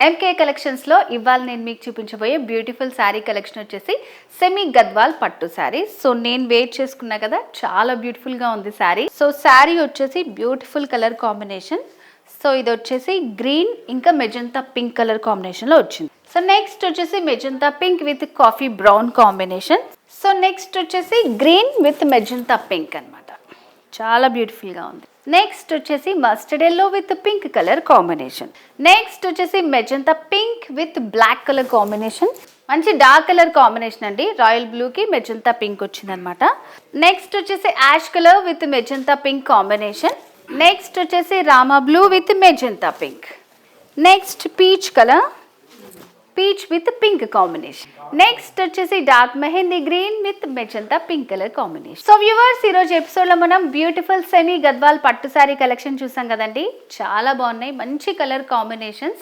MK కలెక్షన్స్లో ఇవాళ నేను మీకు చూపించబోయే బ్యూటిఫుల్ శారీ కలెక్షన్ వచ్చేసి సెమీ గద్వాల్ పట్టు శారీ. సో నేను వేర్ చేసుకున్నా కదా, చాలా బ్యూటిఫుల్గా ఉంది శారీ. సో శారీ వచ్చేసి బ్యూటిఫుల్ కలర్ కాంబినేషన్. సో ఇది వచ్చేసి గ్రీన్ ఇంకా మెజంతా పింక్ కలర్ కాంబినేషన్లో వచ్చింది. సో నెక్స్ట్ వచ్చేసి magenta pink with coffee brown combination. So next వచ్చేసి గ్రీన్ విత్ మెజంతా పింక్ అన్నమాట. చాలా బ్యూటిఫుల్గా ఉంది. నెక్స్ట్ వచ్చేసి mustard yellow with pink colour combination. Next వచ్చేసి magenta pink with black colour combination. మంచి డార్క్ కలర్ కాంబినేషన్ అండి. రాయల్ బ్లూకి మెజంతా పింక్ వచ్చిందనమాట. నెక్స్ట్ వచ్చేసి ash colour with magenta pink combination. Next వచ్చేసి Rama blue with magenta pink. Next peach colour, peach with pink combination. Next వచ్చేసి dark mehndi green with magenta pink colour combination. So viewers, ఈరోజు ఎపిసోడ్లో మనం beautiful semi Gadwal పట్టు sari collection చూసాం కదండి. చాలా బాగున్నాయి, మంచి కలర్ కాంబినేషన్స్.